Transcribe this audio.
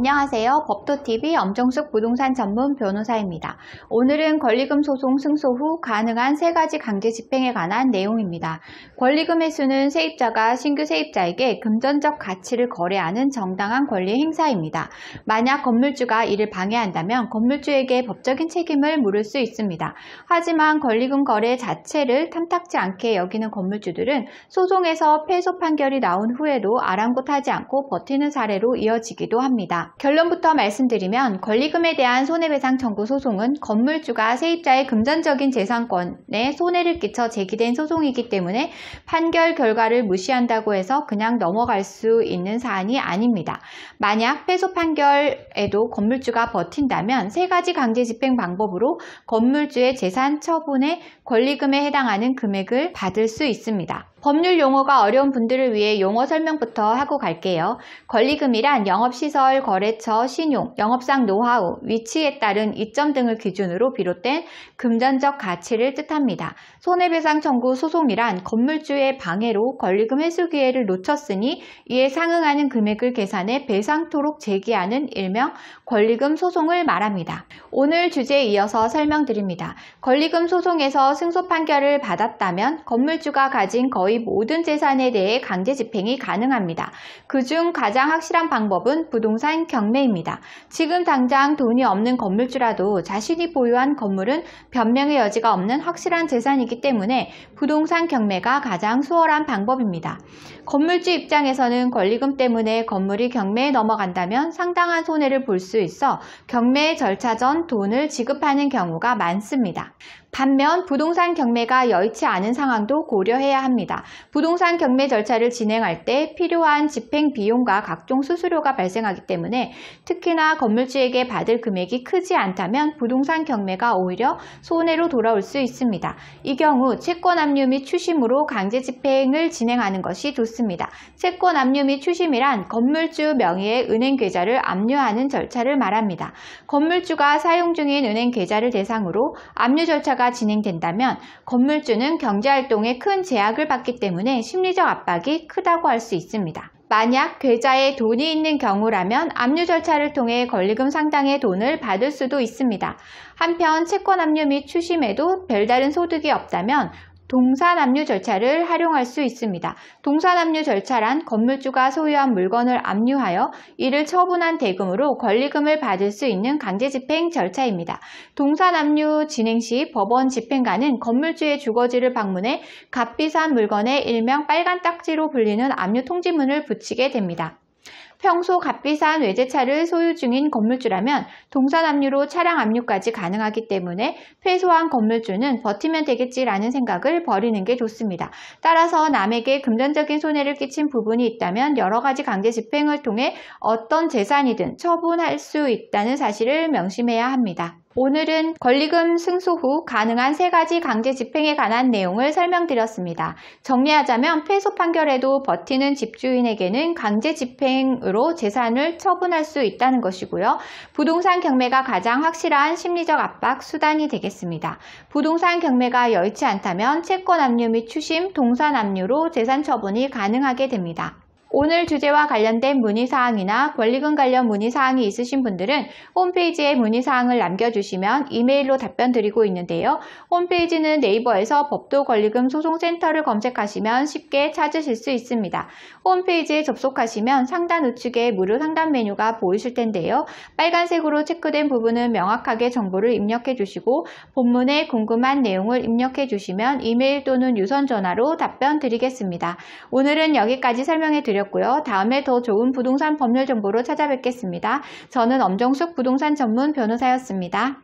안녕하세요. 법도TV 엄정숙 부동산 전문 변호사입니다. 오늘은 권리금 소송 승소 후 가능한 3가지 강제 집행에 관한 내용입니다. 권리금 회수는 세입자가 신규 세입자에게 금전적 가치를 거래하는 정당한 권리 행사입니다. 만약 건물주가 이를 방해한다면 건물주에게 법적인 책임을 물을 수 있습니다. 하지만 권리금 거래 자체를 탐탁지 않게 여기는 건물주들은 소송에서 패소 판결이 나온 후에도 아랑곳하지 않고 버티는 사례로 이어지기도 합니다. 결론부터 말씀드리면 권리금에 대한 손해배상 청구 소송은 건물주가 세입자의 금전적인 재산권에 손해를 끼쳐 제기된 소송이기 때문에 판결 결과를 무시한다고 해서 그냥 넘어갈 수 있는 사안이 아닙니다. 만약 패소 판결에도 건물주가 버틴다면 3가지 강제 집행 방법으로 건물주의 재산 처분에 권리금에 해당하는 금액을 받을 수 있습니다. 법률 용어가 어려운 분들을 위해 용어 설명부터 하고 갈게요. 권리금이란 영업시설, 거래처, 신용, 영업상 노하우, 위치에 따른 이점 등을 기준으로 비롯된 금전적 가치를 뜻합니다. 손해배상 청구 소송이란 건물주의 방해로 권리금 회수 기회를 놓쳤으니 이에 상응하는 금액을 계산해 배상토록 제기하는 일명 권리금 소송을 말합니다. 오늘 주제에 이어서 설명드립니다. 권리금 소송에서 승소 판결을 받았다면 건물주가 가진 거의 모든 재산에 대해 강제 집행이 가능합니다. 그중 가장 확실한 방법은 부동산 경매입니다. 지금 당장 돈이 없는 건물주라도 자신이 보유한 건물은 변명의 여지가 없는 확실한 재산이기 때문에 부동산 경매가 가장 수월한 방법입니다. 건물주 입장에서는 권리금 때문에 건물이 경매에 넘어간다면 상당한 손해를 볼 수 있어 경매 절차 전 돈을 지급하는 경우가 많습니다. 반면 부동산 경매가 여의치 않은 상황도 고려해야 합니다. 부동산 경매 절차를 진행할 때 필요한 집행 비용과 각종 수수료가 발생하기 때문에 특히나 건물주에게 받을 금액이 크지 않다면 부동산 경매가 오히려 손해로 돌아올 수 있습니다. 이 경우 채권 압류 및 추심으로 강제 집행을 진행하는 것이 좋습니다. 채권 압류 및 추심이란 건물주 명의의 은행 계좌를 압류하는 절차를 말합니다. 건물주가 사용 중인 은행 계좌를 대상으로 압류 절차가 진행된다면 건물주는 경제활동에 큰 제약을 받기 때문에 심리적 압박이 크다고 할 수 있습니다. 만약 계좌에 돈이 있는 경우라면 압류 절차를 통해 권리금 상당의 돈을 받을 수도 있습니다. 한편 채권 압류 및 추심에도 별다른 소득이 없다면 동산 압류 절차를 활용할 수 있습니다. 동산 압류 절차란 건물주가 소유한 물건을 압류하여 이를 처분한 대금으로 권리금을 받을 수 있는 강제 집행 절차입니다. 동산 압류 진행 시 법원 집행관은 건물주의 주거지를 방문해 값비싼 물건에 일명 빨간 딱지로 불리는 압류 통지문을 붙이게 됩니다. 평소 값비싼 외제차를 소유 중인 건물주라면 동산 압류로 차량 압류까지 가능하기 때문에 패소한 건물주는 버티면 되겠지라는 생각을 버리는 게 좋습니다. 따라서 남에게 금전적인 손해를 끼친 부분이 있다면 여러 가지 강제 집행을 통해 어떤 재산이든 처분할 수 있다는 사실을 명심해야 합니다. 오늘은 권리금 승소 후 가능한 3가지 강제 집행에 관한 내용을 설명드렸습니다. 정리하자면 패소 판결에도 버티는 집주인에게는 강제 집행으로 재산을 처분할 수 있다는 것이고요. 부동산 경매가 가장 확실한 심리적 압박 수단이 되겠습니다. 부동산 경매가 여의치 않다면 채권 압류 및 추심, 동산 압류로 재산 처분이 가능하게 됩니다. 오늘 주제와 관련된 문의사항이나 권리금 관련 문의사항이 있으신 분들은 홈페이지에 문의사항을 남겨주시면 이메일로 답변 드리고 있는데요. 홈페이지는 네이버에서 법도 권리금 소송센터를 검색하시면 쉽게 찾으실 수 있습니다. 홈페이지에 접속하시면 상단 우측에 무료 상담 메뉴가 보이실 텐데요. 빨간색으로 체크된 부분은 명확하게 정보를 입력해 주시고 본문에 궁금한 내용을 입력해 주시면 이메일 또는 유선 전화로 답변 드리겠습니다. 오늘은 여기까지 설명해 드렸습니다. 다음에 더 좋은 부동산 법률 정보로 찾아뵙겠습니다. 저는 엄정숙 부동산 전문 변호사였습니다.